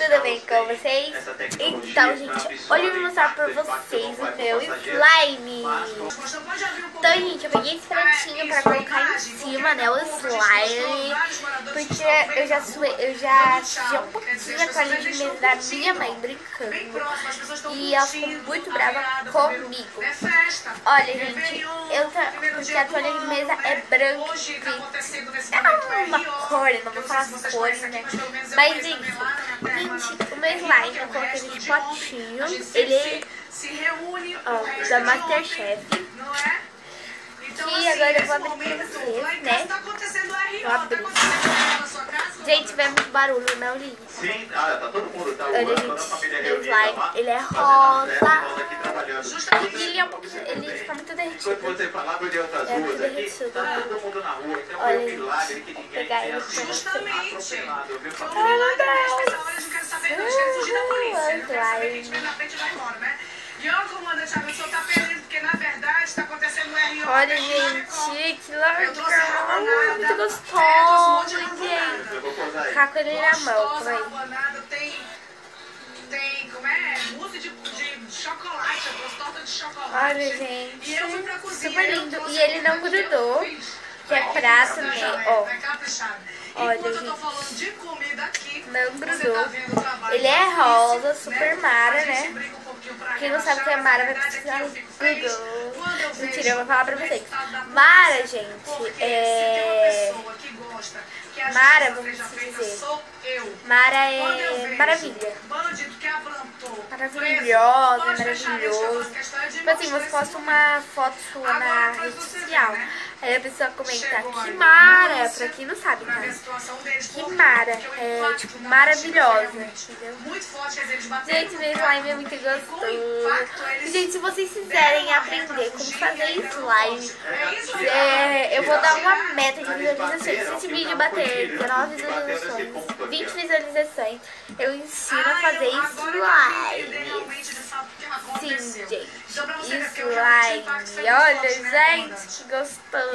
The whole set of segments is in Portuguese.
Tudo bem com vocês? Então, gente, hoje eu vou mostrar pra vocês o meu slime. Então, gente, eu peguei esse pratinho pra colocar em cima, né, o slime, porque eu já sujei um pouquinho a toalha de mesa da minha mãe brincando, e ela ficou muito brava comigo. Olha, gente, porque a toalha de mesa é branca, é uma cor, não vou falar as cores, né, mas enfim. Gente, o meu slime eu coloquei nesse potinho, ele é da Masterchef. E agora eu vou abrir pra vocês, né? Vou abrir. Gente, vai muito barulho, não liga. Olha, gente, o slime, ele é rosa. E ele é um pouquinho, ele fica muito derretido. É muito derretido. Olha, gente, vou pegar ele pra vocês. Olha, gente, que legal, muito gostoso, gente. Ficar com ele na mão, por aí. Tem, como é? Mousse de chocolate, eu trouxe torta de chocolate. Olha, gente, super lindo. E ele não grudou, que é prata, né? Ó. Olha, gente, não grudou. Ele é rosa, super Mara, né? Quem não sabe o que é Mara vai precisar Google. Mentira, eu vou falar pra vocês. Mara, gente, Mara, vamos dizer. Mara é maravilha. Maravilhosa, maravilhoso. Tipo assim, você posta uma foto sua na rede social, aí a pessoa comenta, que Mara, pra quem não sabe, tá? Que Mara, é tipo maravilhosa, entendeu? Gente, meu slime é muito gostoso. Gente, se vocês quiserem aprender como fazer slime, eu vou dar uma meta de visualizações. Se esse vídeo bater 19 visualizações, 20 visualizações, eu ensino a fazer slime. Sim, gente, slime. Olha, gente, que gostoso.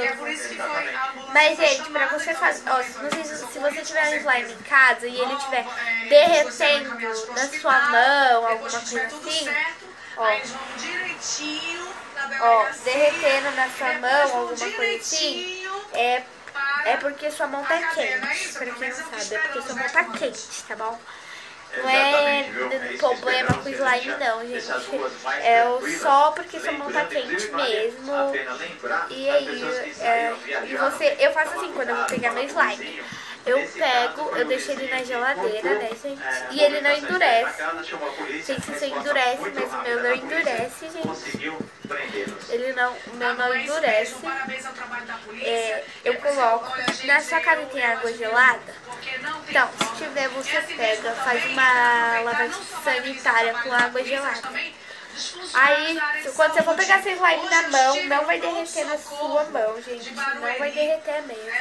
Mas, gente, pra você fazer, ó, se você tiver um slime em casa e ele estiver derretendo na sua mão, alguma coisa assim, ó, derretendo na sua mão, alguma coisa assim, é porque sua mão tá quente. Pra quem não sabe, é porque sua mão tá quente, tá bom? Não é problema com slime não, gente. É só porque sua mão tá quente mesmo. E aí, eu faço assim quando eu vou pegar meu slime. Eu deixo ele na geladeira, né, gente? E ele não endurece. Gente, isso endurece, mas o meu não endurece, gente. O meu não endurece. Eu coloco. Na sua casa tem água gelada? Então, se tiver, você pega, faz uma lavagem sanitária com água gelada. Aí, quando você for pegar seu slime na mão, não vai derreter na sua mão, gente. Não vai derreter mesmo.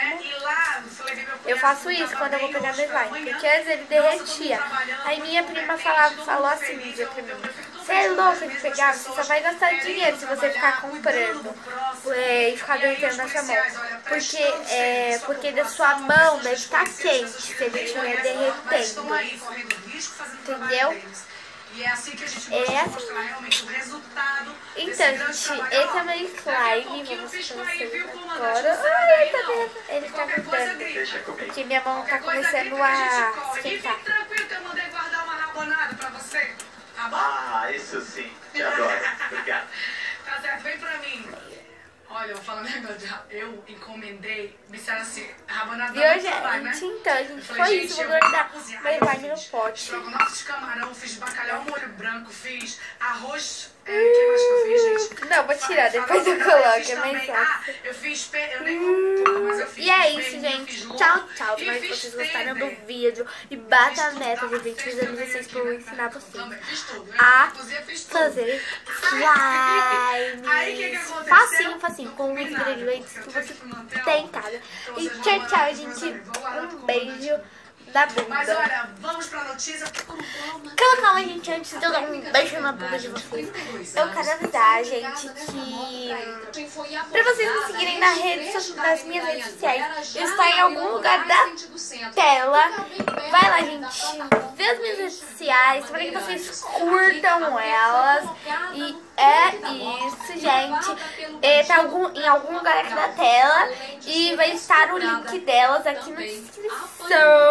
Eu faço isso quando eu vou pegar meu slime, porque antes ele derretia. Aí minha prima falou assim um dia pra mim: você é louca de pegar, você só vai gastar dinheiro se você ficar comprando e ficar derretendo na sua mão. Porque da sua mão deve estar quente se ele estiver derretendo. Entendeu? E é assim que a gente mostra realmente o resultado. Então, gente, esse é meu slime. Vou mostrar pra vocês agora. Ai, tá vendo? Ele tá grudando. Porque minha mão tá começando a esquentar. Fique tranquilo que eu mandei guardar uma rabonada pra você. Tá bom? Ah, isso sim. Te adoro. Obrigado. Tá certo, vem pra mim. Olha, eu vou falar um negócio. Eu encomendei, me disseram assim, rabanada Viu, no trabalho, né? gente? Então, gente, Eu falei, foi gente, isso. eu Vou guardar cozinhar. meu Aí eu carne no fiz pote. estrogonofe de camarão, fiz bacalhau molho branco, fiz arroz. O que mais que eu fiz, gente? Não, vou tirar, depois eu Fiz coloco, é também. mais Ah, fácil. eu fiz eu nem como tudo, mas eu fiz. E é fiz isso, pernil, gente. fiz lombo Tchau, tchau. e Espero que fiz vocês gostaram do tender. vídeo. E bata a Fiz meta tudo, de 20 fez visualizações também pra eu aqui, ensinar né? vocês Também fiz tudo. a Cozinha, fiz tudo. fazer Aí, que slimes. aconteceu? Facinho, facinho. Com os Combinado, ingredientes que porque eu você tive que manter, ó, tem em casa. trouxe E as tchau, tchau, namoradas, gente. vou guardar tudo Um com beijo da Mas bunda. olha, vamos pra notícia. Calma, gente, antes de eu dar um beijo na bunda de vocês, eu quero avisar, gente, que pra vocês me seguirem nas minhas redes sociais, está em algum lugar da tela. Vai lá, gente, vê as minhas redes sociais, para que vocês curtam elas. E é isso, gente. Tá em algum lugar aqui da tela e vai estar o link delas aqui na descrição.